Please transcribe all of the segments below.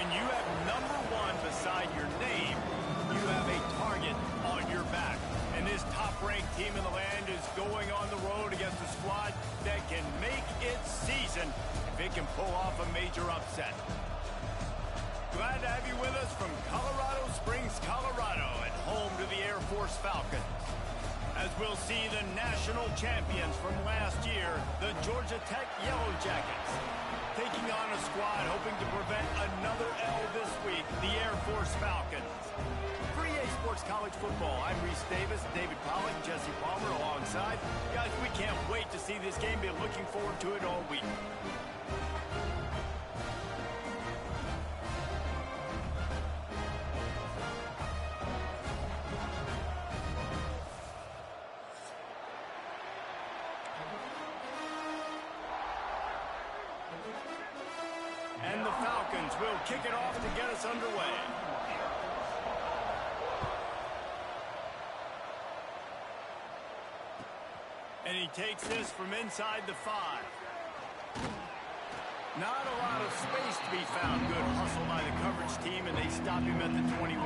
When you have number 1 beside your name, you have a target on your back. And this top-ranked team in the land is going on the road against a squad that can make its season if it can pull off a major upset. Glad to have you with us from Colorado Springs, Colorado, and home to the Air Force Falcons. As we'll see the national champions from last year, the Georgia Tech Yellow Jackets, taking on a squad hoping to prevent another L this week, the Air Force Falcons. For EA Sports College Football, I'm Reese Davis, David Pollack, Jesse Palmer alongside. Guys, we can't wait to see this game. Been looking forward to it all week. And the Falcons will kick it off to get us underway. And he takes this from inside the 5. Not a lot of space to be found. Good hustle by the coverage team, and they stop him at the 21.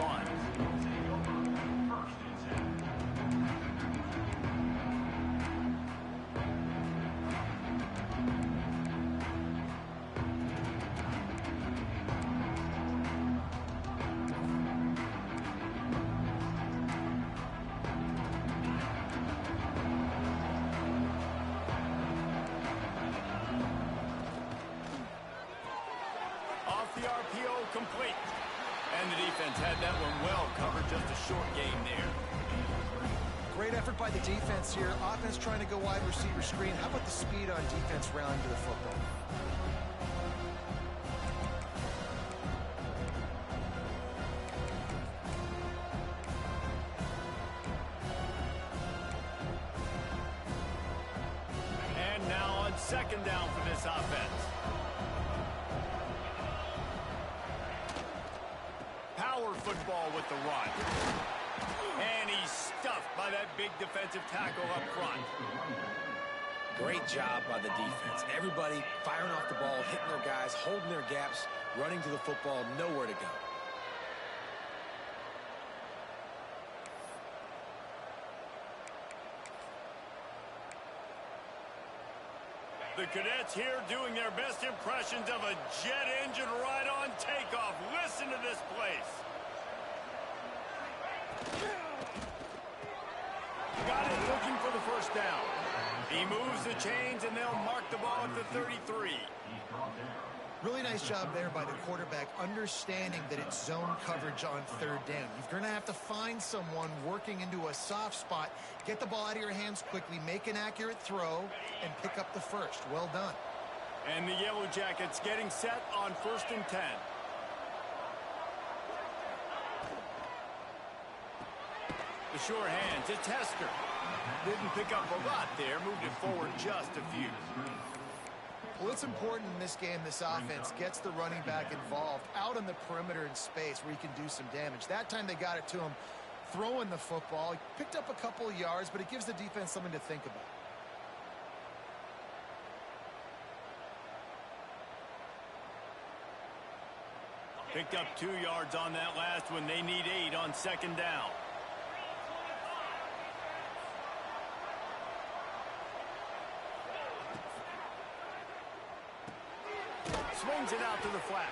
The RPO complete. And the defense had that one well covered. Just a short game there. Great effort by the defense here. Offense trying to go wide receiver screen. How about the speed on defense rallying to the football? And now on second down for this offense. Power football with the run. And he's stuffed by that big defensive tackle up front. Great job by the defense. Everybody firing off the ball, hitting their guys, holding their gaps, running to the football, nowhere to go. The cadets here doing their best impressions of a jet engine right on takeoff. Listen to this place. Got it, looking for the first down. He moves the chains, and they'll mark the ball at the 33. Really nice job there by the quarterback, understanding that it's zone coverage on third down. You're going to have to find someone working into a soft spot, get the ball out of your hands quickly, make an accurate throw, and pick up the first. Well done. And the Yellow Jackets getting set on 1st and 10. The sure hands, it's Hester. Didn't pick up a lot there, moved it forward just a few. Well, it's important in this game, this offense gets the running back involved out on the perimeter in space where he can do some damage. That time they got it to him throwing the football. He picked up a couple of yards, but it gives the defense something to think about. Picked up 2 yards on that last one. They need 8 on second down. Swings it out to the flat.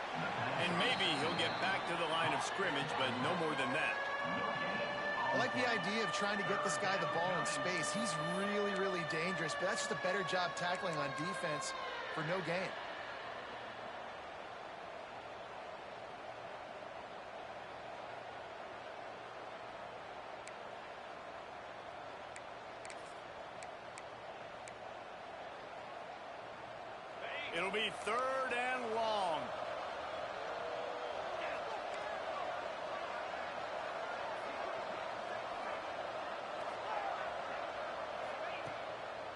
And maybe he'll get back to the line of scrimmage, but no more than that. I like the idea of trying to get this guy the ball in space. He's really, really dangerous, but that's just a better job tackling on defense for no gain. It'll be 3rd and long.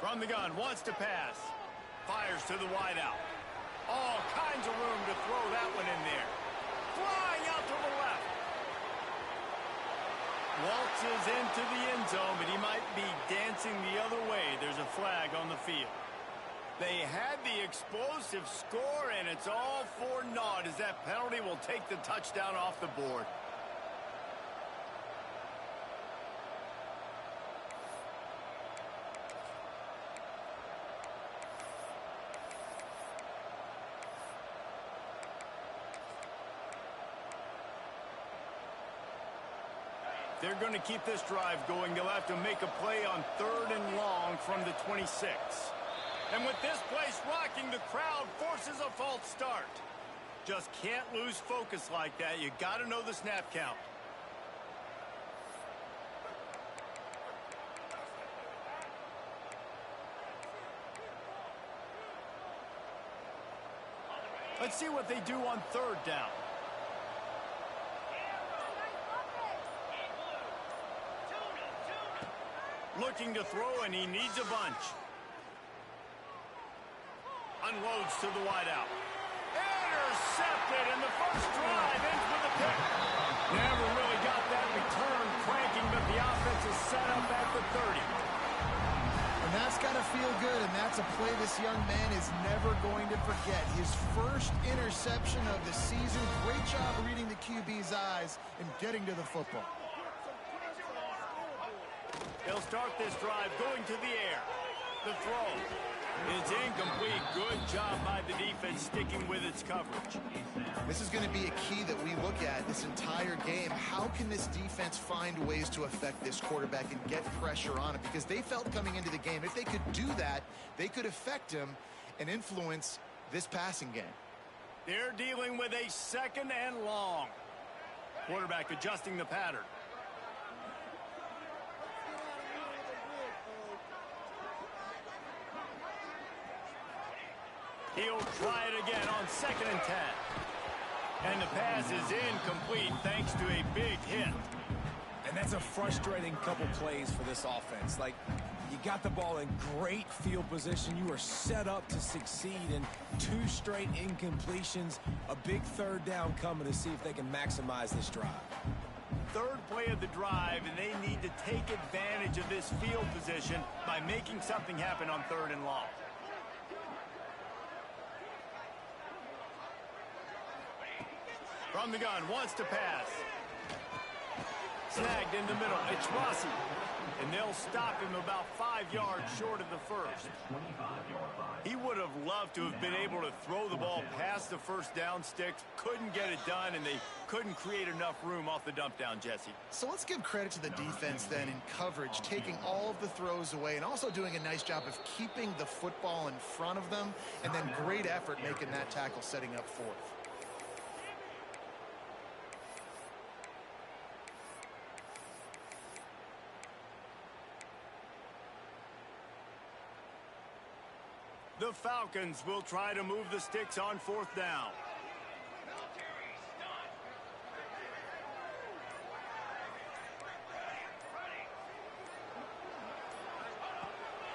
From the gun, wants to pass. Fires to the wideout. All kinds of room to throw that one in there. Flying out to the left. Waltzes into the end zone, but he might be dancing the other way. There's a flag on the field. They had the explosive score, and it's all for naught as that penalty will take the touchdown off the board. They're going to keep this drive going. They'll have to make a play on 3rd and long from the 26. And with this place rocking, the crowd forces a false start. Just can't lose focus like that. You got to know the snap count. Let's see what they do on 3rd down. Looking to throw, and he needs a bunch. Unloads to the wideout. Intercepted, and the first drive ends with a pick. Never really got that return cranking, but the offense is set up at the 30. And that's got to feel good, and that's a play this young man is never going to forget. His first interception of the season. Great job reading the QB's eyes and getting to the football. They'll start this drive going to the air. The throw is incomplete. Good job by the defense sticking with its coverage. This is going to be a key that we look at this entire game. How can this defense find ways to affect this quarterback and get pressure on him? Because they felt coming into the game, if they could do that, they could affect him and influence this passing game. They're dealing with a 2nd and long. Quarterback adjusting the pattern. He'll try it again on 2nd and 10. And the pass is incomplete thanks to a big hit. And that's a frustrating couple plays for this offense. Like, you got the ball in great field position. You are set up to succeed, and 2 straight incompletions. A big 3rd down coming to see if they can maximize this drive. 3rd play of the drive, and they need to take advantage of this field position by making something happen on 3rd and long. From the gun, wants to pass. Snagged in the middle. It's Rossi. And they'll stop him about 5 yards short of the first. He would have loved to have been able to throw the ball past the first down sticks. Couldn't get it done, and they couldn't create enough room off the dump down, Jesse. So let's give credit to the defense then in coverage, taking all of the throws away and also doing a nice job of keeping the football in front of them, and then great effort making that tackle, setting up 4th. The Falcons will try to move the sticks on 4th down.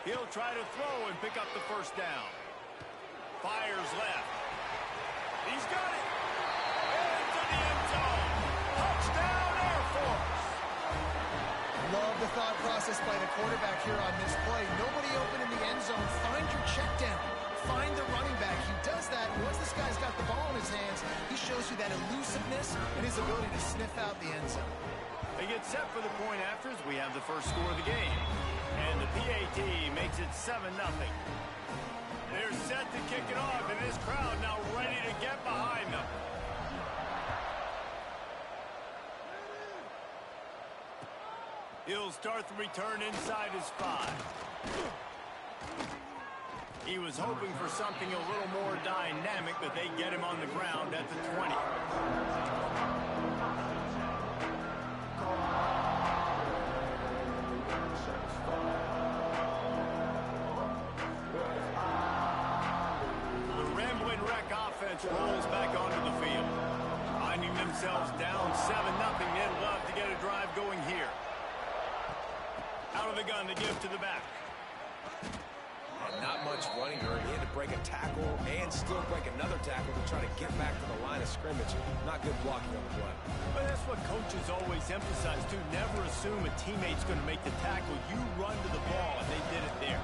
He'll try to throw and pick up the first down. Fires left. He's got it. Into the end zone. Touchdown, Air Force. Love the thought process by the quarterback here on this play. Nobody open in the end zone. Find your check down. Find the running back. He does that. Once this guy's got the ball in his hands, he shows you that elusiveness and his ability to sniff out the end zone. They get set for the point afters. We have the first score of the game. And the PAT makes it 7-0. They're set to kick it off, and this crowd now ready to get behind them. He'll start the return inside his 5. He was hoping for something a little more dynamic, but they get him on the ground at the 20. The Rambling Wreck offense rolls back onto the field. Finding themselves down 7-0, they'd love to get a drive going here. Out of the gun to give to the back. not much running room. He had to break a tackle and still break another tackle to try to get back to the line of scrimmage. Not good blocking on the play. But that's what coaches always emphasize, too. Never assume a teammate's going to make the tackle. You run to the ball, and they did it there.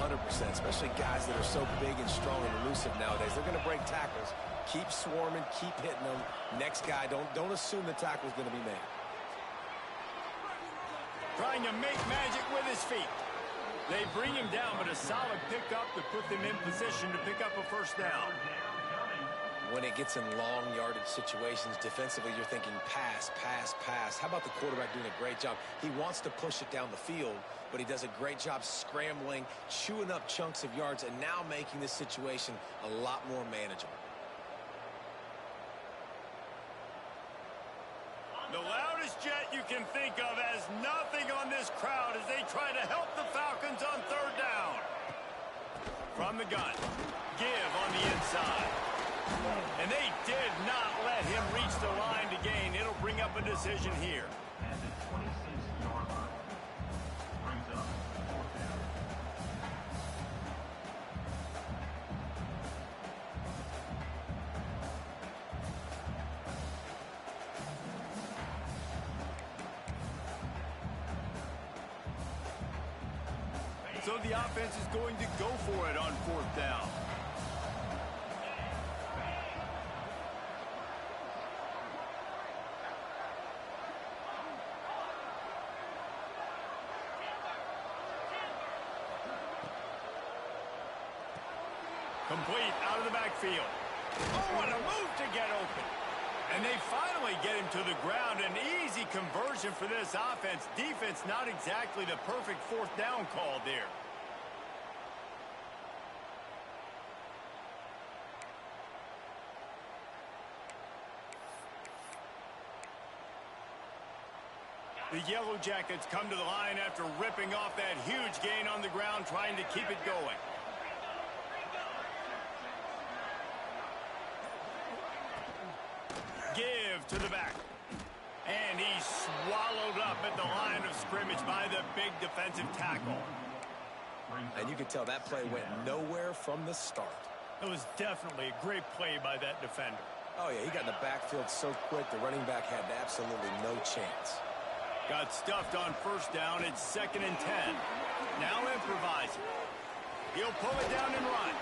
100%, especially guys that are so big and strong and elusive nowadays. They're going to break tackles. Keep swarming, keep hitting them. Next guy, don't assume the tackle's going to be made. Trying to make magic with his feet. They bring him down, but a solid pickup to put them in position to pick up a first down. When it gets in long yardage situations, defensively, you're thinking pass, pass, pass. How about the quarterback doing a great job? He wants to push it down the field, but he does a great job scrambling, chewing up chunks of yards, and now making this situation a lot more manageable. The loudest jet you can think of has nothing on this crowd as they try to help the Falcons on third down. From the gun, give on the inside. And they did not let him reach the line to gain. It'll bring up a decision here. At the 26-yard line. Brings up fourth down. So the offense is going to go for it on fourth down. Complete out of the backfield. Oh, what a move to get open. And they finally get him to the ground. An easy conversion for this offense. Defense not exactly the perfect fourth down call there. The Yellow Jackets come to the line after ripping off that huge gain on the ground, trying to keep it going. Give to the back. And he's swallowed up at the line of scrimmage by the big defensive tackle. And you can tell that play went nowhere from the start. It was definitely a great play by that defender. Oh, yeah, he got in the backfield so quick, the running back had absolutely no chance. Got stuffed on first down. It's 2nd and 10. Now improvising. He'll pull it down and run.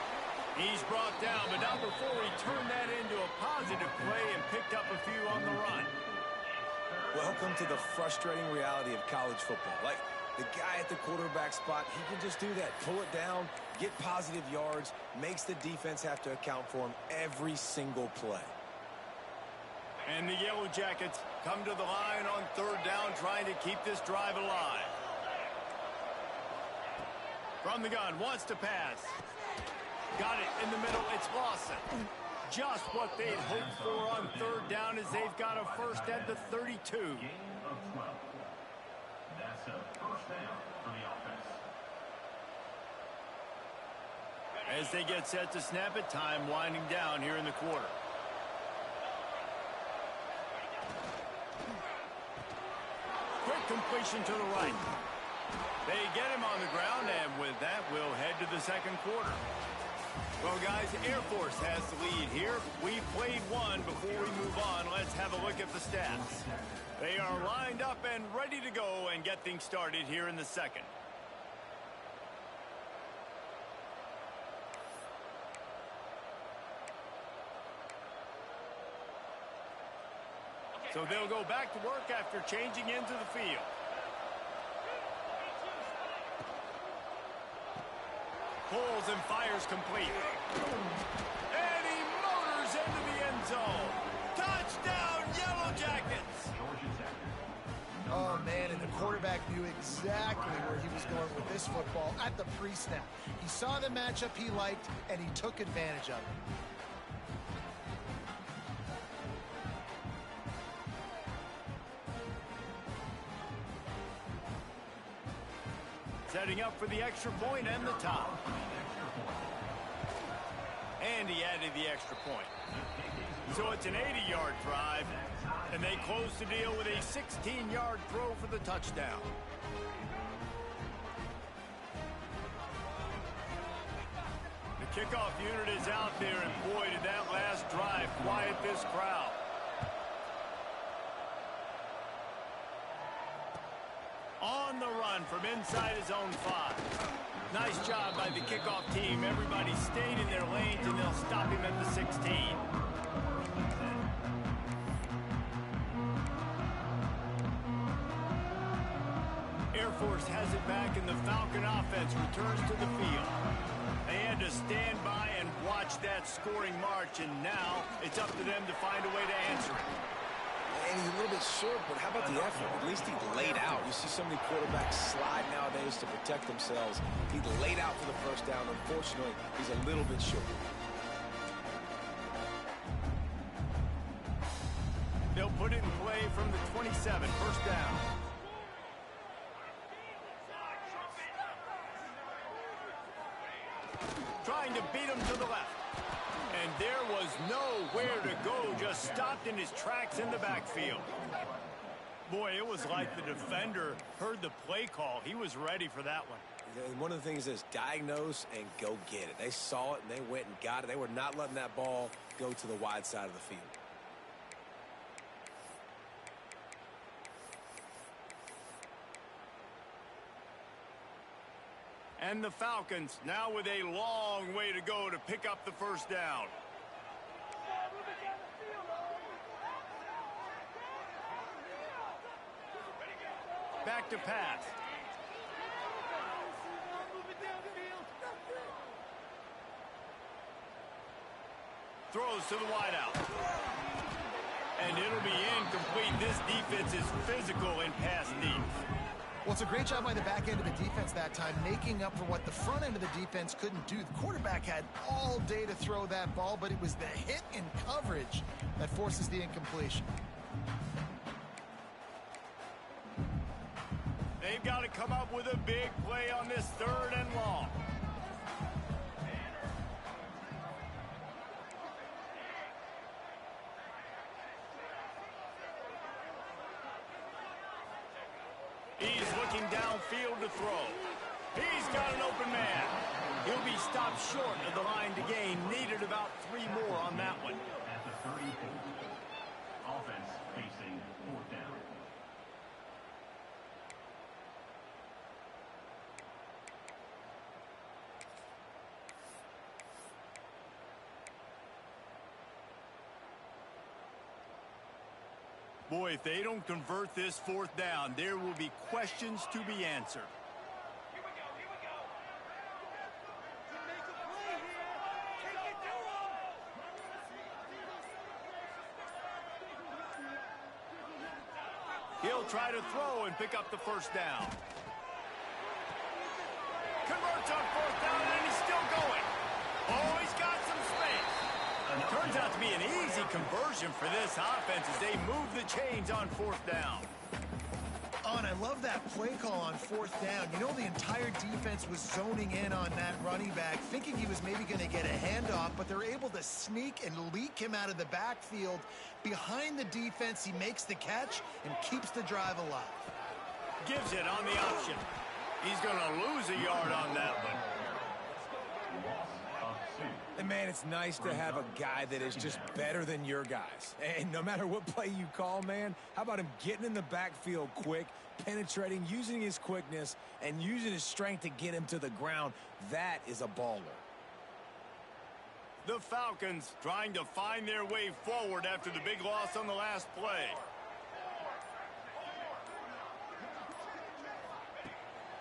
He's brought down, but not before he turned that into a positive play and picked up a few on the run. Welcome to the frustrating reality of college football. Like, the guy at the quarterback spot, he can just do that. Pull it down, get positive yards, makes the defense have to account for him every single play. And the Yellow Jackets come to the line on third down, trying to keep this drive alive. From the gun, wants to pass. Got it in the middle. It's Lawson. Just what they'd hoped for on third down as they've got a first at the 32. Gain of 12. That's a first down for the offense. As they get set to snap it, time winding down here in the quarter. Quick completion to the right. They get him on the ground, and with that, we'll head to the second quarter. Well, guys, Air Force has the lead here. We've played one. Before we move on, let's have a look at the stats. They are lined up and ready to go and get things started here in the second. So they'll go back to work after changing into the field. Pulls and fires complete. And he motors into the end zone. Touchdown, Yellow Jackets! Oh, man, and the quarterback knew exactly where he was going with this football at the pre-snap. He saw the matchup he liked, and he took advantage of it. Setting up for the extra point and the top. And he added the extra point. So it's an 80-yard drive, and they close the deal with a 16-yard throw for the touchdown. Kickoff unit is out there, and boy, did that last drive quiet this crowd. On the run from inside his own 5. Nice job by the kickoff team. Everybody stayed in their lanes, and they'll stop him at the 16. Air Force has it back, and the Falcon offense returns to the field. They had to stand by and watch that scoring march, and now it's up to them to find a way to answer it. And he's a little bit short, but how about the effort? At least he laid out. You see so many quarterbacks slide nowadays to protect themselves. He laid out for the first down. Unfortunately, he's a little bit short. They'll put it in play from the 27, first down. Trying to beat him to the left. And there was nowhere to go, just stopped in his tracks in the backfield. Boy, it was like the defender heard the play call. He was ready for that one. And one of the things is diagnose and go get it. They saw it and they went and got it. They were not letting that ball go to the wide side of the field. And the Falcons now with a long way to go to pick up the first down. Back to pass. Throws to the wideout. And it'll be incomplete. This defense is physical in pass deep. Well, it's a great job by the back end of the defense that time, making up for what the front end of the defense couldn't do. The quarterback had all day to throw that ball, but it was the hit in coverage that forces the incompletion. They've got to come up with a big play on this 3rd and long. He's looking downfield to throw. He's got an open man. He'll be stopped short of the line to gain. Needed about 3 more on that one. At the 34. Offense facing 4th down. Boy, if they don't convert this 4th down, there will be questions to be answered. He'll try to throw and pick up the first down. Converts on 4th down, and he's still going. Oh, he's got some space. Turns out to be an easy conversion for this offense as they move the chains on 4th down. Oh, and I love that play call on 4th down. You know, the entire defense was zoning in on that running back, thinking he was maybe going to get a handoff, but they're able to sneak and leak him out of the backfield. Behind the defense, he makes the catch and keeps the drive alive. Gives it on the option. He's going to lose a yard on that one. And, man, it's nice to have a guy that is just better than your guys. And no matter what play you call, man, how about him getting in the backfield quick, penetrating, using his quickness, and using his strength to get him to the ground? That is a baller. The Falcons trying to find their way forward after the big loss on the last play.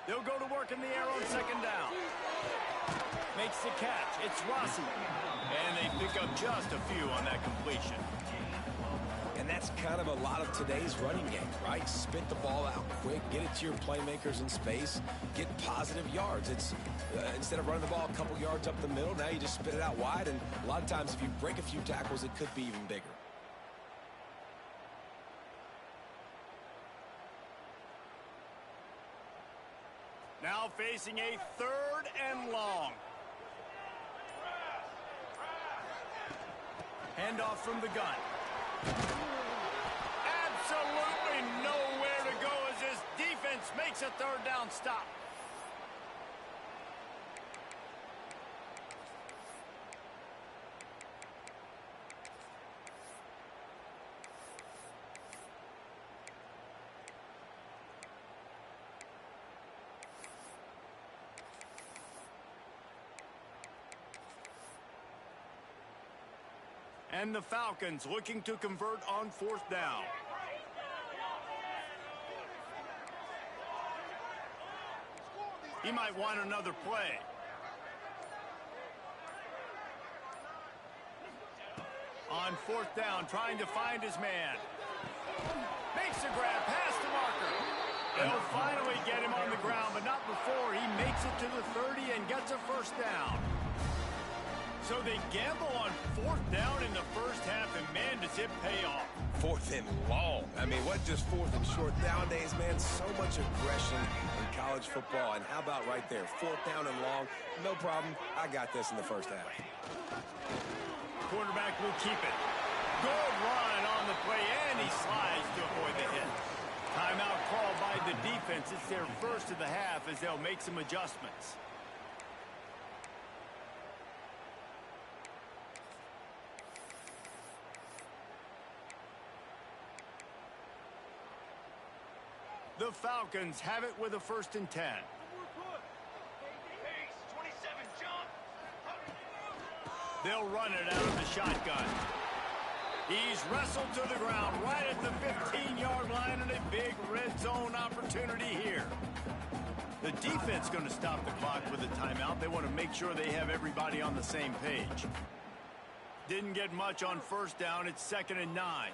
They'll go to work in the air on 2nd down. Makes the catch. It's Rossi. And they pick up just a few on that completion. And that's kind of a lot of today's running game, right? Spit the ball out quick, get it to your playmakers in space, get positive yards. It's instead of running the ball a couple yards up the middle, now you just spit it out wide. And a lot of times if you break a few tackles, it could be even bigger. Now facing a 3rd and long. Handoff from the gun. Absolutely nowhere to go as this defense makes a 3rd down stop. And the Falcons looking to convert on 4th down. He might want another play. On 4th down, trying to find his man. Makes a grab past the marker. They'll finally get him on the ground, but not before he makes it to the 30 and gets a 1st down. So they gamble on 4th down in the first half, and man, does it pay off. 4th and long. I mean, what just 4th and short nowadays, man? So much aggression in college football. And how about right there? 4th down and long. No problem. I got this in the first half. Quarterback will keep it. Good run on the play, and he slides to avoid the hit. Timeout called by the defense. It's their first of the half as they'll make some adjustments. The Falcons have it with a 1st and 10. They'll run it out of the shotgun. He's wrestled to the ground right at the 15-yard line, and a big red zone opportunity here. The defense going to stop the clock with a timeout. They want to make sure they have everybody on the same page. Didn't get much on 1st down. It's 2nd and 9.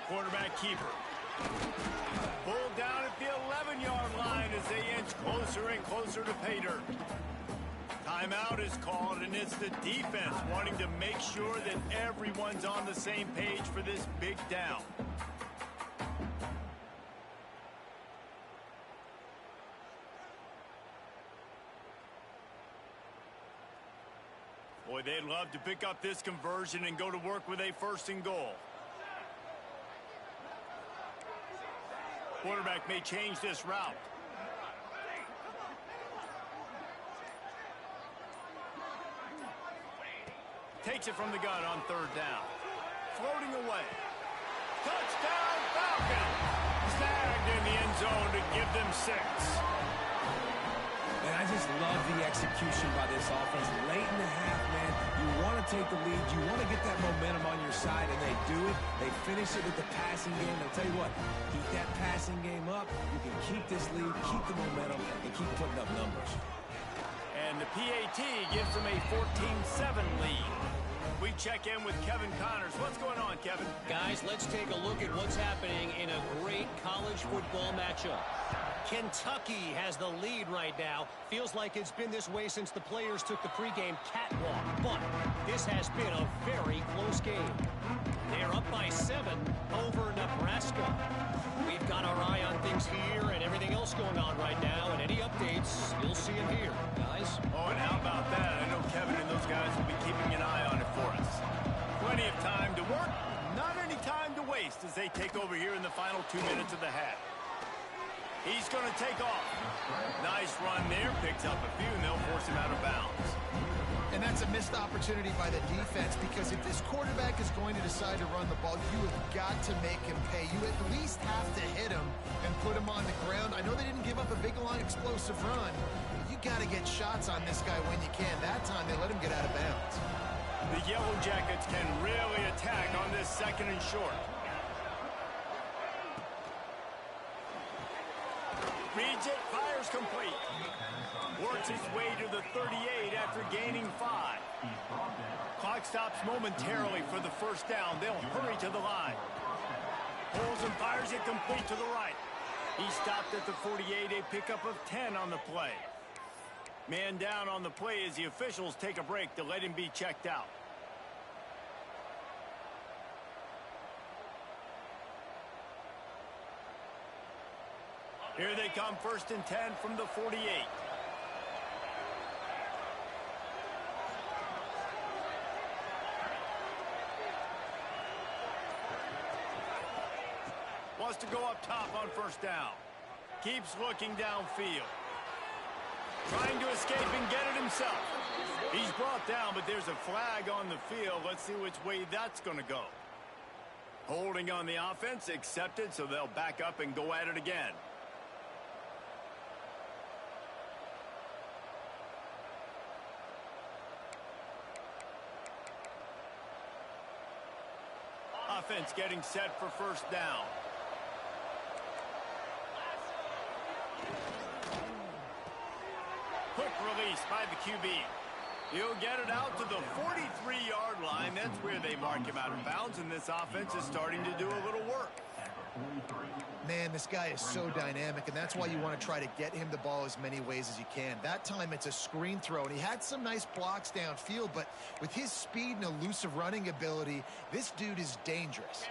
Quarterback keeper. Pulled down at the 11-yard line as they inch closer and closer to pay dirt. Timeout is called, and it's the defense wanting to make sure that everyone's on the same page for this big down. Boy, they'd love to pick up this conversion and go to work with a 1st and goal. Quarterback may change this route. Takes it from the gun on 3rd down. Floating away. Touchdown Falcon! Snagged in the end zone to give them 6. Man, I just love the execution by this offense. Late in the half, man, you want to take the lead. You want to get that momentum on your side, and they do it. They finish it with the passing game. I'll tell you what, keep that passing game up. You can keep this lead, keep the momentum, and keep putting up numbers. And the PAT gives them a 14-7 lead. We check in with Kevin Connors. What's going on, Kevin? Guys, let's take a look at what's happening in a great college football matchup. Kentucky has the lead right now. Feels like it's been this way since the players took the pregame catwalk. But this has been a very close game. They're up by 7 over Nebraska. We've got our eye on things here and everything else going on right now. And any updates, you'll see them here, guys. Oh, and how about that? I know Kevin and those guys will be keeping an eye on it for us. Plenty of time to work, not any time to waste as they take over here in the final 2 minutes of the half. He's going to take off. Nice run there. Picks up a few, and they'll force him out of bounds. And that's a missed opportunity by the defense, because if this quarterback is going to decide to run the ball, you have got to make him pay. You at least have to hit him and put him on the ground. I know they didn't give up a big line explosive run, but you got to get shots on this guy when you can. That time they let him get out of bounds. The Yellow Jackets can really attack on this 2nd and short. Reads it, fires complete. Works his way to the 38 after gaining 5. Clock stops momentarily for the 1st down. They'll hurry to the line. Pulls and fires it complete to the right. He stopped at the 48, a pickup of 10 on the play. Man down on the play as the officials take a break to let him be checked out. Here they come, 1st and 10 from the 48. Wants to go up top on 1st down. Keeps looking downfield. Trying to escape and get it himself. He's brought down, but there's a flag on the field. Let's see which way that's going to go. Holding on the offense, accepted, so they'll back up and go at it again. offense getting set for first down. Quick release by the QB. He'll get it out to the 43-yard line. That's where they mark him out of bounds, and this offense is starting to do a little work. Man, this guy is so dynamic, and that's why you want to try to get him the ball as many ways as you can. That time it's a screen throw, and he had some nice blocks downfield, but with his speed and elusive running ability, this dude is dangerous.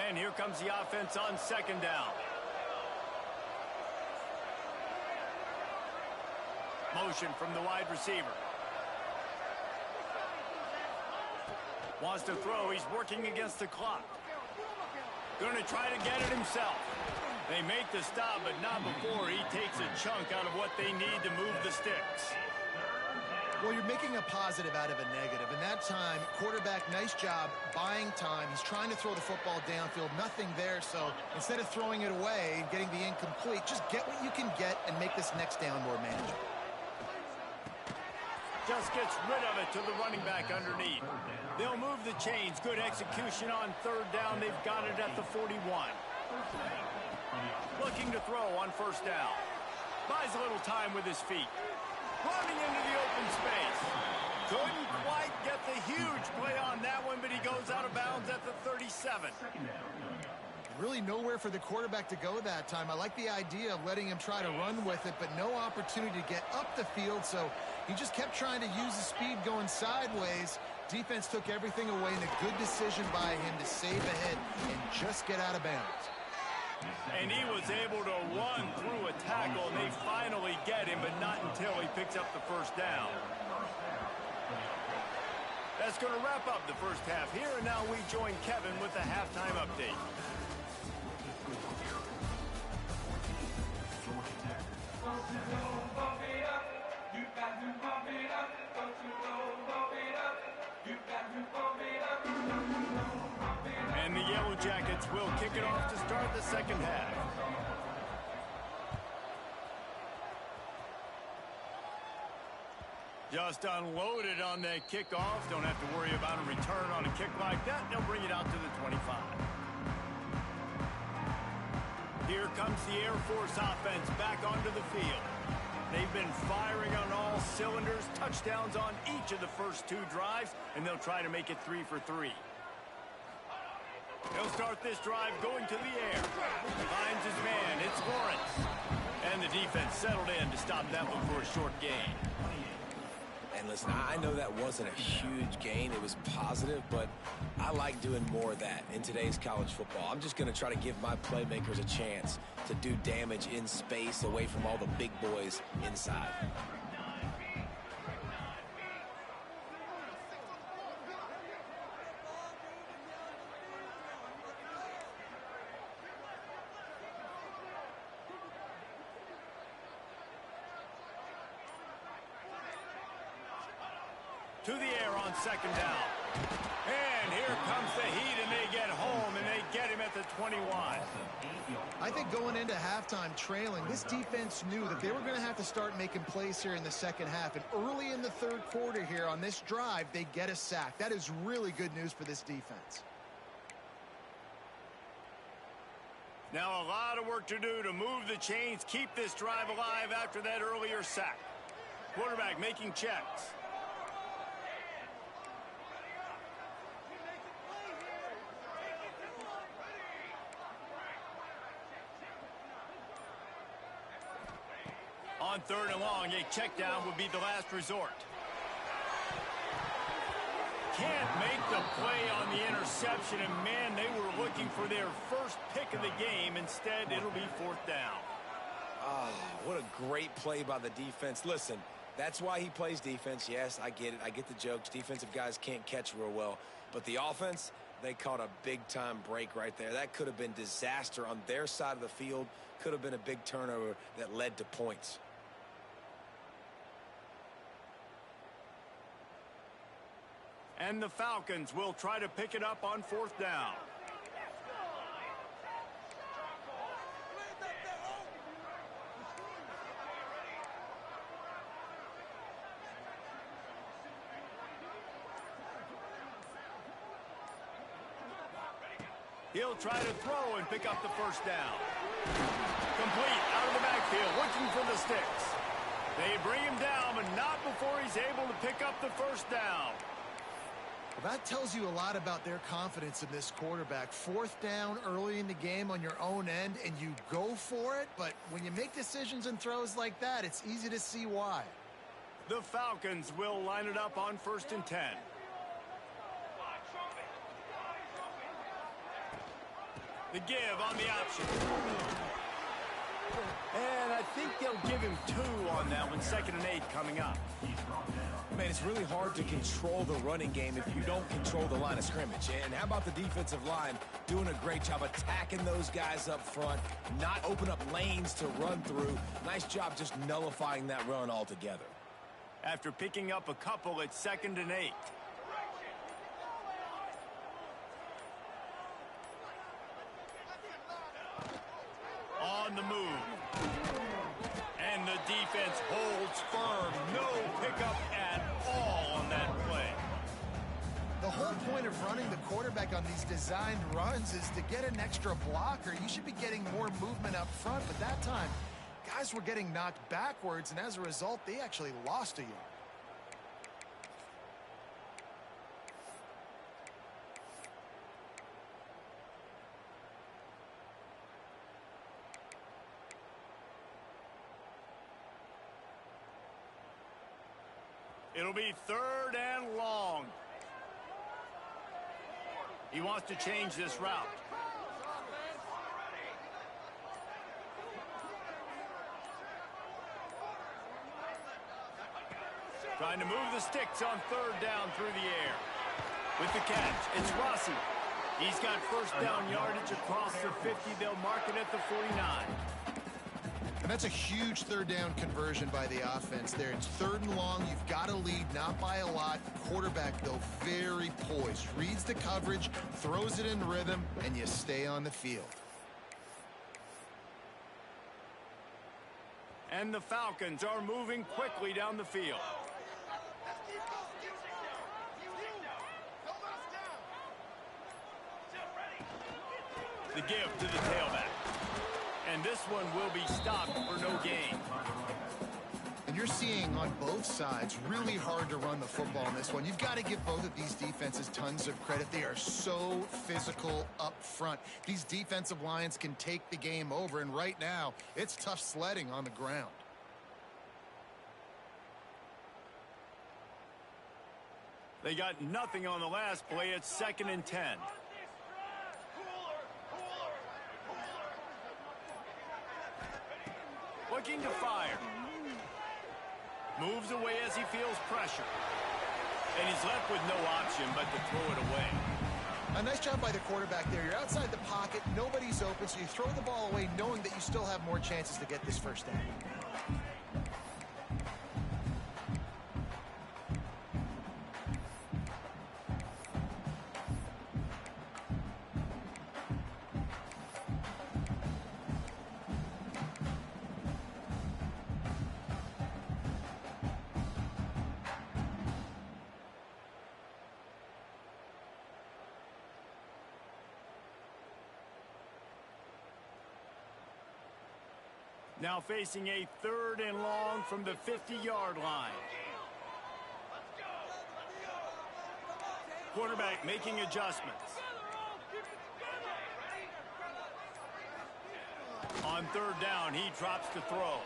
And here comes the offense on second down. Motion from the wide receiver. Wants to throw. He's working against the clock. Going to try to get it himself. They make the stop, but not before he takes a chunk out of what they need to move the sticks. Well, you're making a positive out of a negative. And that time, quarterback, nice job buying time. He's trying to throw the football downfield. Nothing there. So instead of throwing it away and getting the incomplete, just get what you can get and make this next down more manageable. Just gets rid of it to the running back underneath. They'll move the chains. Good execution on third down. They've got it at the 41. Looking to throw on first down. Buys a little time with his feet. Running into the open space. Couldn't quite get the huge play on that one, but he goes out of bounds at the 37. Really nowhere for the quarterback to go that time. I like the idea of letting him try to run with it, but no opportunity to get up the field, so he just kept trying to use the speed going sideways. Defense took everything away, and a good decision by him to save ahead and just get out of bounds. And he was able to run through a tackle, and they finally get him, but not until he picks up the first down. That's going to wrap up the first half here, and now we join Kevin with the halftime update. And the Yellow Jackets will kick it off to start the second half. Just unloaded on that kickoff. Don't have to worry about a return on a kick like that. They'll bring it out to the 25. Here comes the Air Force offense back onto the field. They've been firing on all cylinders, touchdowns on each of the first two drives, and they'll try to make it 3 for 3. He'll start this drive going to the air. Finds his man. It's Lawrence. And the defense settled in to stop that one for a short gain. And listen, I know that wasn't a huge gain. It was positive, but I like doing more of that in today's college football. I'm just going to try to give my playmakers a chance to do damage in space away from all the big boys inside. To the air on second down. And here comes the heat, and they get home, and they get him at the 21. I think going into halftime trailing, this defense knew that they were going to have to start making plays here in the second half. And early in the third quarter here on this drive, they get a sack. That is really good news for this defense. Now a lot of work to do to move the chains, keep this drive alive after that earlier sack. Quarterback making checks. On third and long, a check down would be the last resort. Can't make the play on the interception, and man, they were looking for their first pick of the game. Instead, it'll be fourth down. Oh, what a great play by the defense. Listen, that's why he plays defense. Yes, I get it. I get the jokes. Defensive guys can't catch real well. But the offense, they caught a big-time break right there. That could have been disaster on their side of the field. Could have been a big turnover that led to points. And the Falcons will try to pick it up on fourth down. He'll try to throw and pick up the first down. Complete out of the backfield, looking for the sticks. They bring him down, but not before he's able to pick up the first down. Well, that tells you a lot about their confidence in this quarterback. Fourth down early in the game on your own end, and you go for it. But when you make decisions and throws like that, it's easy to see why. The Falcons will line it up on 1st and 10. The give on the option. And I think they'll give him 2 on that one. 2nd and 8 coming up. Man, it's really hard to control the running game if you don't control the line of scrimmage. And how about the defensive line doing a great job attacking those guys up front, not open up lanes to run through. Nice job just nullifying that run altogether. After picking up a couple, it's 2nd and 8. On the move. And the defense holds firm. No pickup at all on that play. The whole point of running the quarterback on these designed runs is to get an extra blocker. You should be getting more movement up front, but that time, guys were getting knocked backwards, and as a result, they actually lost a yard. It'll be 3rd and long. He wants to change this route. Trying to move the sticks on 3rd down through the air. With the catch, it's Rossi. He's got first down yardage across the 50. They'll mark it at the 49. And that's a huge 3rd down conversion by the offense there. It's 3rd and long. You've got to lead, not by a lot. Quarterback, though, very poised. Reads the coverage, throws it in rhythm, and you stay on the field. And the Falcons are moving quickly down the field. The give to the tailback. And this one will be stopped for no gain. And you're seeing on both sides really hard to run the football in this one. You've got to give both of these defenses tons of credit. They are so physical up front. These defensive lines can take the game over, and right now, it's tough sledding on the ground. They got nothing on the last play. It's 2nd and 10. Looking to fire. Moves away as he feels pressure. And he's left with no option but to throw it away. A nice job by the quarterback there. You're outside the pocket. Nobody's open, so you throw the ball away knowing that you still have more chances to get this first down. Now facing a 3rd and long from the 50-yard line. Quarterback making adjustments. On 3rd down, he drops to throw.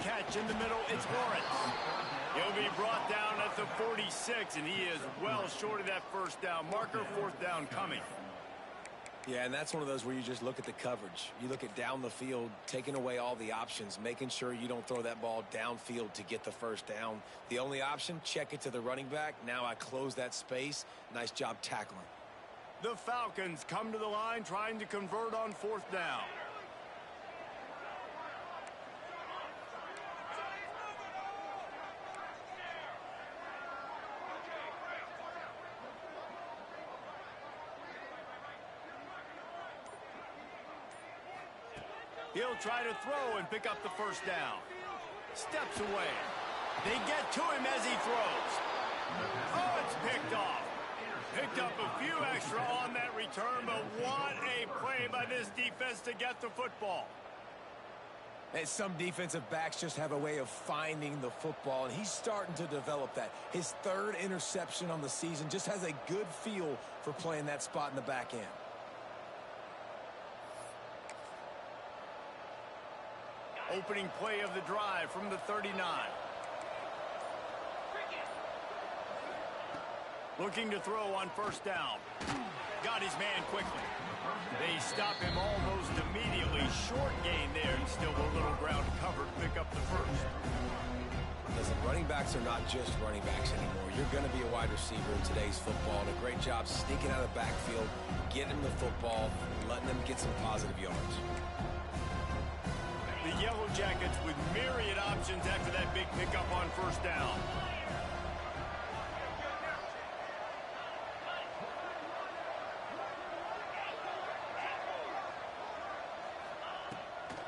Catch in the middle, it's Lawrence. He'll be brought down at the 46, and he is well short of that first down marker. 4th down coming. Yeah, and that's one of those where you just look at the coverage. You look at down the field, taking away all the options, making sure you don't throw that ball downfield to get the first down. The only option, check it to the running back. Now I close that space. Nice job tackling. The Falcons come to the line trying to convert on 4th down. He'll try to throw and pick up the first down. Steps away. They get to him as he throws. Oh, it's picked off. Picked up a few extra on that return, but what a play by this defense to get the football. And some defensive backs just have a way of finding the football, and he's starting to develop that. His third interception on the season, just has a good feel for playing that spot in the back end. Opening play of the drive from the 39. Looking to throw on first down. Got his man quickly. They stop him almost immediately. Short gain there, and still a little ground covered. Pick up the first. Listen, running backs are not just running backs anymore. You're going to be a wide receiver in today's football, and a great job sneaking out of the backfield, getting them the football, letting them get some positive yards. The Yellow Jackets with myriad options after that big pickup on first down.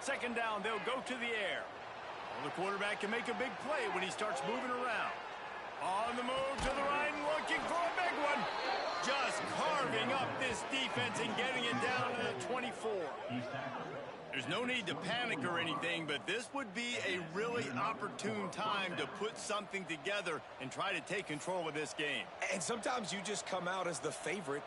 Second down, they'll go to the air. Well, the quarterback can make a big play when he starts moving around. On the move to the right, looking for a big one. Just carving up this defense and getting it down to the 24. There's no need to panic or anything, but this would be a really opportune time to put something together and try to take control of this game. And sometimes you just come out as the favorite,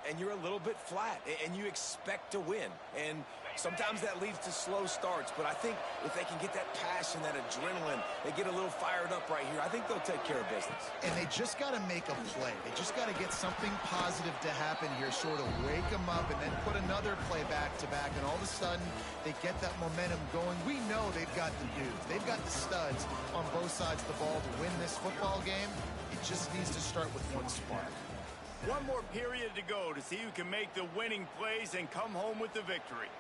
and you're a little bit flat, and you expect to win. And sometimes that leads to slow starts, but I think if they can get that passion, that adrenaline, they get a little fired up right here, I think they'll take care of business. And they just got to make a play. They just got to get something positive to happen here, sort of wake them up, and then put another play back-to-back, and all of a sudden they get that momentum going. We know they've got the dudes. They've got the studs on both sides of the ball to win this football game. It just needs to start with one spark. One more period to go to see who can make the winning plays and come home with the victory.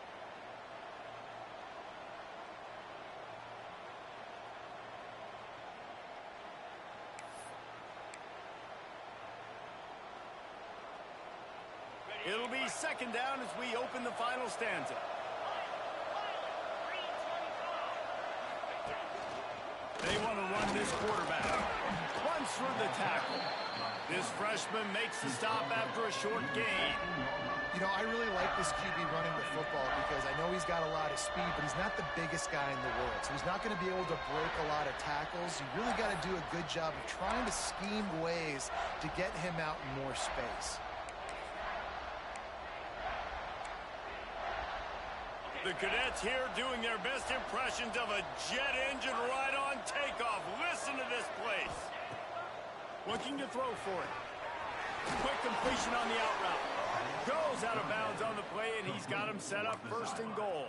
It'll be second down as we open the final stanza. They want to run this quarterback. Runs through the tackle. This freshman makes the stop after a short gain. You know, I really like this QB running the football because I know he's got a lot of speed, but he's not the biggest guy in the world. So he's not going to be able to break a lot of tackles. You really got to do a good job of trying to scheme ways to get him out in more space. The cadets here doing their best impressions of a jet engine right on takeoff. Listen to this place. Looking to throw for it. Quick completion on the out route. Goes out of bounds on the play, and he's got him set up first and goal.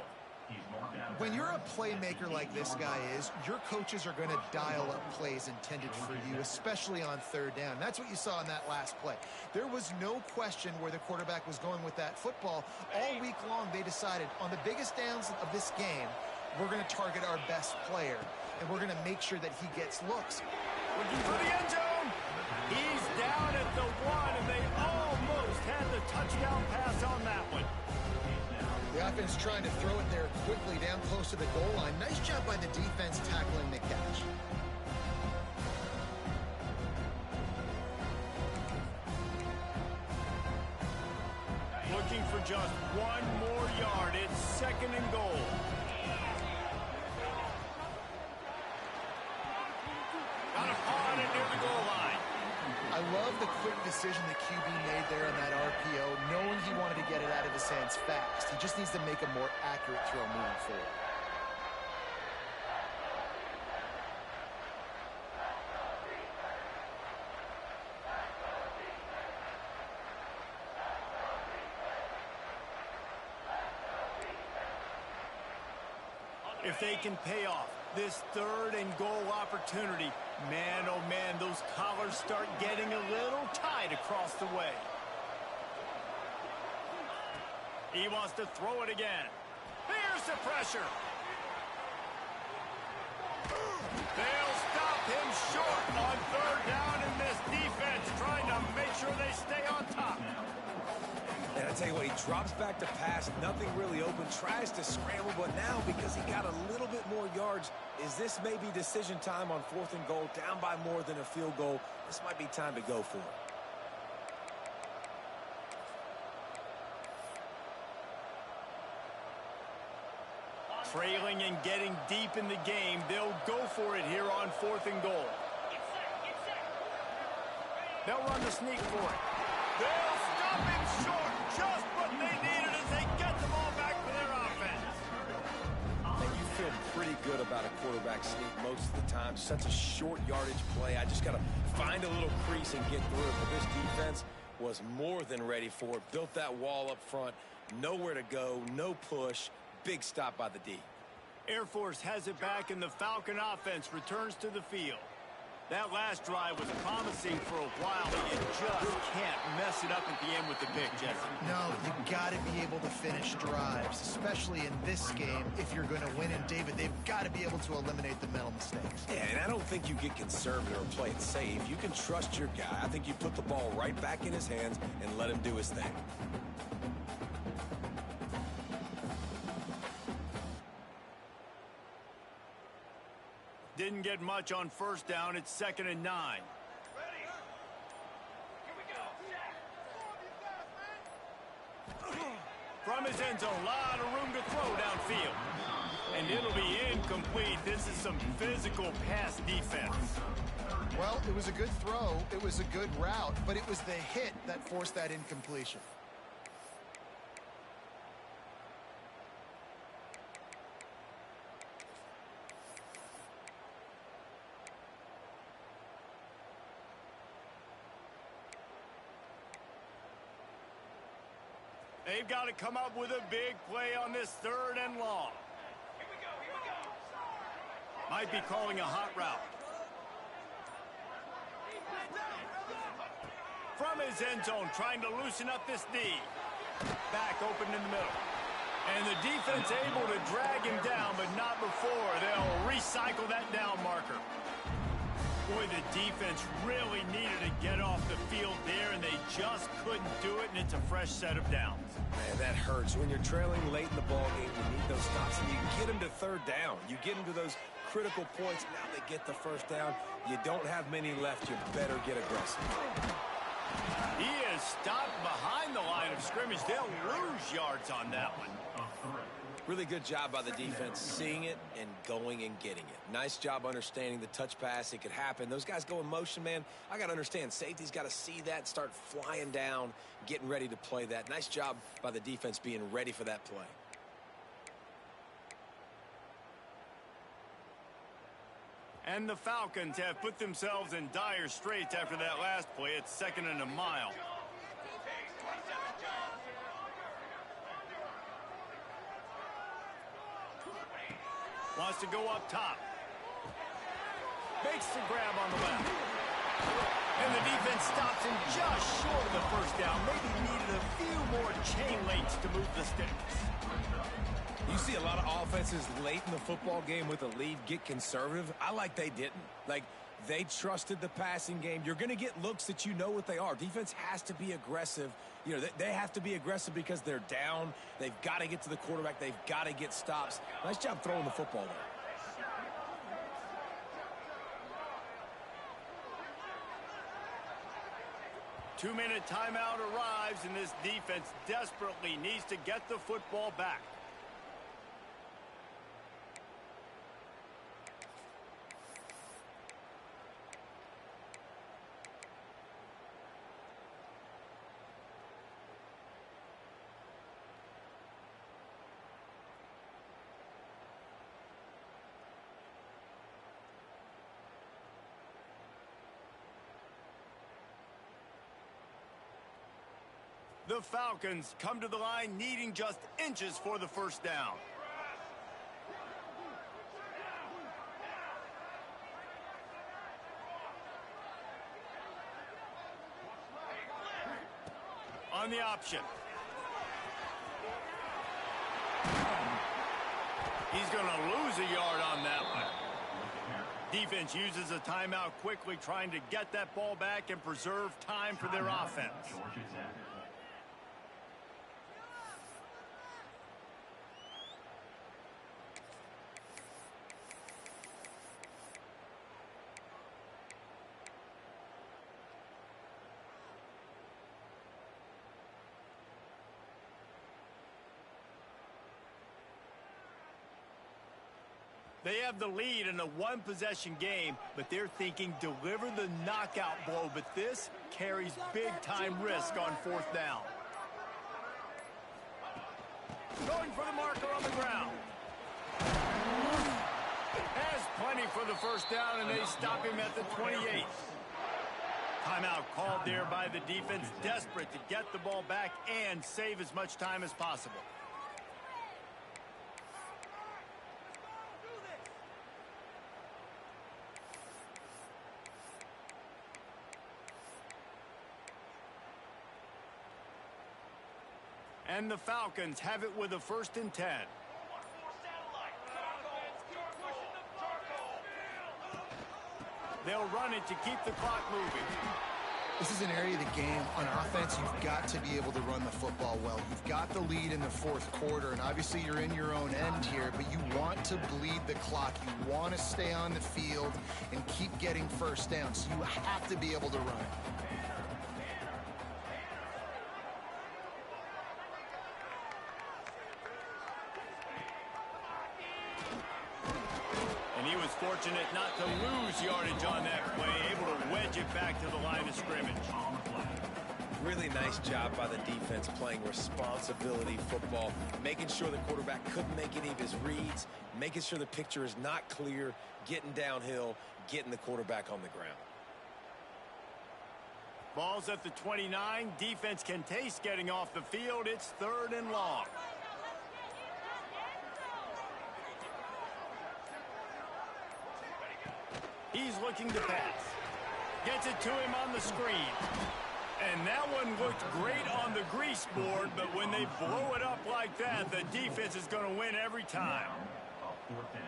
When you're a playmaker like this guy is, your coaches are going to dial up plays intended for you, especially on third down. That's what you saw in that last play. There was no question where the quarterback was going with that football. All week long, they decided on the biggest downs of this game, we're going to target our best player, and we're going to make sure that he gets looks. Looking for the end zone. He's down at the 1, and they almost had the touchdown pass on that one. The offense trying to throw it there quickly down close to the goal line. Nice job by the defense tackling the catch. Looking for just one more yard. It's second and goal. Got a paw on it near the goal line. I love the quick decision the QB made there on that RPO, knowing he wanted to get it out of his hands fast. He just needs to make a more accurate throw moving forward. If they can pay off this third and goal opportunity, man, oh man, those collars start getting a little tight across the way. He wants to throw it again. Here's the pressure. They'll stop him short on third down, and this defense trying to make sure they stay on top. And I tell you what, he drops back to pass, nothing really open, tries to scramble, but now because he got a little bit more yards, is this maybe decision time on fourth and goal, down by more than a field goal? This might be time to go for it. Trailing and getting deep in the game, they'll go for it here on 4th and goal. They'll run the sneak for it. They'll stop him short. Just what they needed as they get the ball back for their offense. And you feel pretty good about a quarterback sneak most of the time. Such a short yardage play. I just got to find a little crease and get through it. But this defense was more than ready for it. Built that wall up front. Nowhere to go. No push. Big stop by the D. Air Force has it back, and the Falcon offense returns to the field. That last drive was promising for a while, but you just can't mess it up at the end with the pick, Jesse. No, you got to be able to finish drives, especially in this game. If you're going to win, and David, they've got to be able to eliminate the mental mistakes. Yeah, and I don't think you get conservative or play it safe. You can trust your guy. I think you put the ball right back in his hands and let him do his thing. Didn't get much on 1st down. It's 2nd and 9. From his end zone, a lot of room to throw downfield. And it'll be incomplete. This is some physical pass defense. Well, it was a good throw. It was a good route, but it was the hit that forced that incompletion. They've got to come up with a big play on this 3rd and long. Might be calling a hot route. From his end zone, trying to loosen up this D. Back open in the middle. And the defense able to drag him down, but not before. They'll recycle that down marker. Boy, the defense really needed to get off the field there, and they just couldn't do it, and it's a fresh set of downs. Man, that hurts. When you're trailing late in the ballgame, you need those stops, and you get them to 3rd down. You get them to those critical points. Now they get the 1st down. You don't have many left. You better get aggressive. He is stopped behind the line of scrimmage. They'll lose yards on that one. Really good job by the defense, seeing it and going and getting it. Nice job understanding the touch pass. It could happen. Those guys go in motion, man. I got to understand. Safety's got to see that, start flying down, getting ready to play that. Nice job by the defense being ready for that play. And the Falcons have put themselves in dire straits after that last play. It's 2nd and a mile. Wants to go up top. Makes the grab on the left. And the defense stops him just short of the 1st down. Maybe needed a few more chain links to move the sticks. You see a lot of offenses late in the football game with a lead get conservative. I like they didn't. Like, they trusted the passing game. You're going to get looks that you know what they are. Defense has to be aggressive. You know, they have to be aggressive because they're down. They've got to get to the quarterback. They've got to get stops. Nice job throwing the football there. Two-minute timeout arrives, and this defense desperately needs to get the football back. The Falcons come to the line needing just inches for the 1st down. On the option. He's going to lose a yard on that one. Defense uses a timeout quickly, trying to get that ball back and preserve time for their offense. They have the lead in a one-possession game, but they're thinking deliver the knockout blow, but this carries big-time risk on fourth down. Going for the marker on the ground. Has plenty for the first down, and they stop him at the 28. Timeout called there by the defense, desperate to get the ball back and save as much time as possible. And the Falcons have it with a 1st and 10. They'll run it to keep the clock moving. This is an area of the game. On offense, you've got to be able to run the football well. You've got the lead in the 4th quarter, and obviously you're in your own end here, but you want to bleed the clock. You want to stay on the field and keep getting first down, so you have to be able to run it. Fortunate not to lose yardage on that play, able to wedge it back to the line of scrimmage. Really nice job by the defense playing responsibility football, making sure the quarterback couldn't make any of his reads, making sure the picture is not clear, getting downhill, getting the quarterback on the ground. Ball's at the 29. Defense can taste getting off the field. It's 3rd and long. He's looking to pass. Gets it to him on the screen. And that one looked great on the grease board, but when they blow it up like that, the defense is going to win every time.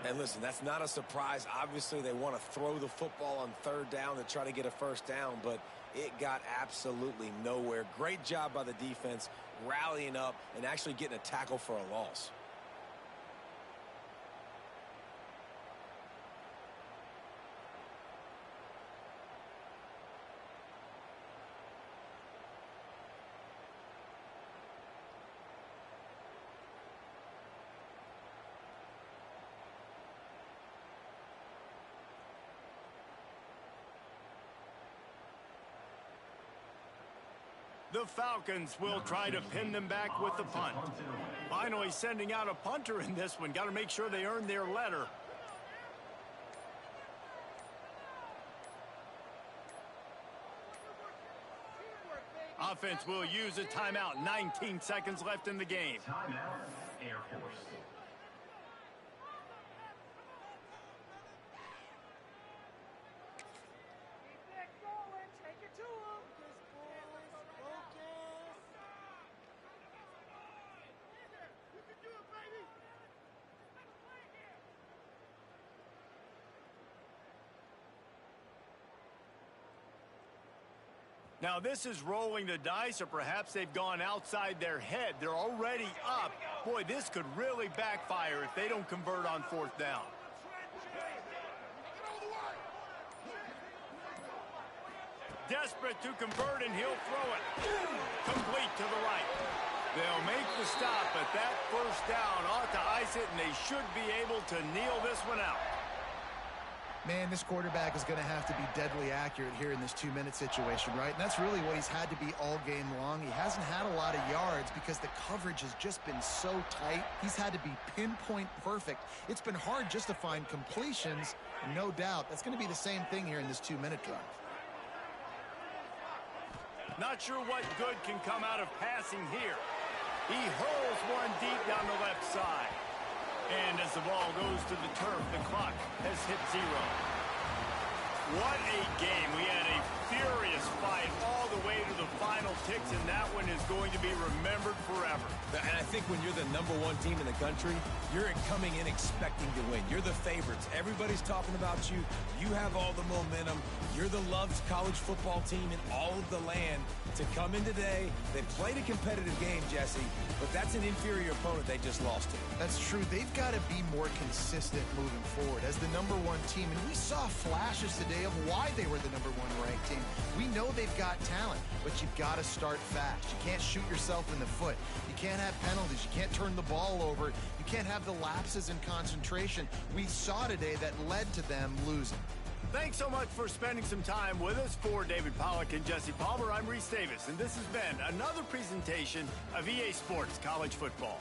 And listen, that's not a surprise. Obviously, they want to throw the football on 3rd down to try to get a first down, but it got absolutely nowhere. Great job by the defense rallying up and actually getting a tackle for a loss. The Falcons will try to pin them back with the punt. Finally sending out a punter in this one. Got to make sure they earn their letter. Offense will use a timeout. 19 seconds left in the game. Timeout, Air Force. Now this is rolling the dice, or perhaps they've gone outside their head. They're already up. Boy, this could really backfire if they don't convert on 4th down. Desperate to convert, and he'll throw it. Complete to the right. They'll make the stop, but that first down ought to ice it, and they should be able to kneel this one out. Man, this quarterback is going to have to be deadly accurate here in this 2-minute situation, right? And that's really what he's had to be all game long. He hasn't had a lot of yards because the coverage has just been so tight. He's had to be pinpoint perfect. It's been hard just to find completions, no doubt. That's going to be the same thing here in this 2-minute drive. Not sure what good can come out of passing here. He hurls one deep down the left side. And as the ball goes to the turf, the clock has hit 0. What a game. We had a furious fight all the way to the final ticks, and that one is going to be remembered forever. And I think when you're the #1 team in the country, you're coming in expecting to win. You're the favorites. Everybody's talking about you. You have all the momentum. You're the loved college football team in all of the land. To come in today, they played a competitive game, Jesse, but that's an inferior opponent they just lost to. That's true. They've got to be more consistent moving forward as the #1 team. And we saw flashes today of why they were the #1 ranked team. We know they've got talent. talent, but you've got to start fast. You can't shoot yourself in the foot. You can't have penalties. You can't turn the ball over. You can't have the lapses in concentration we saw today that led to them losing. Thanks so much for spending some time with us. For David Pollack and Jesse Palmer, I'm Reese Davis, and this has been another presentation of EA Sports College Football.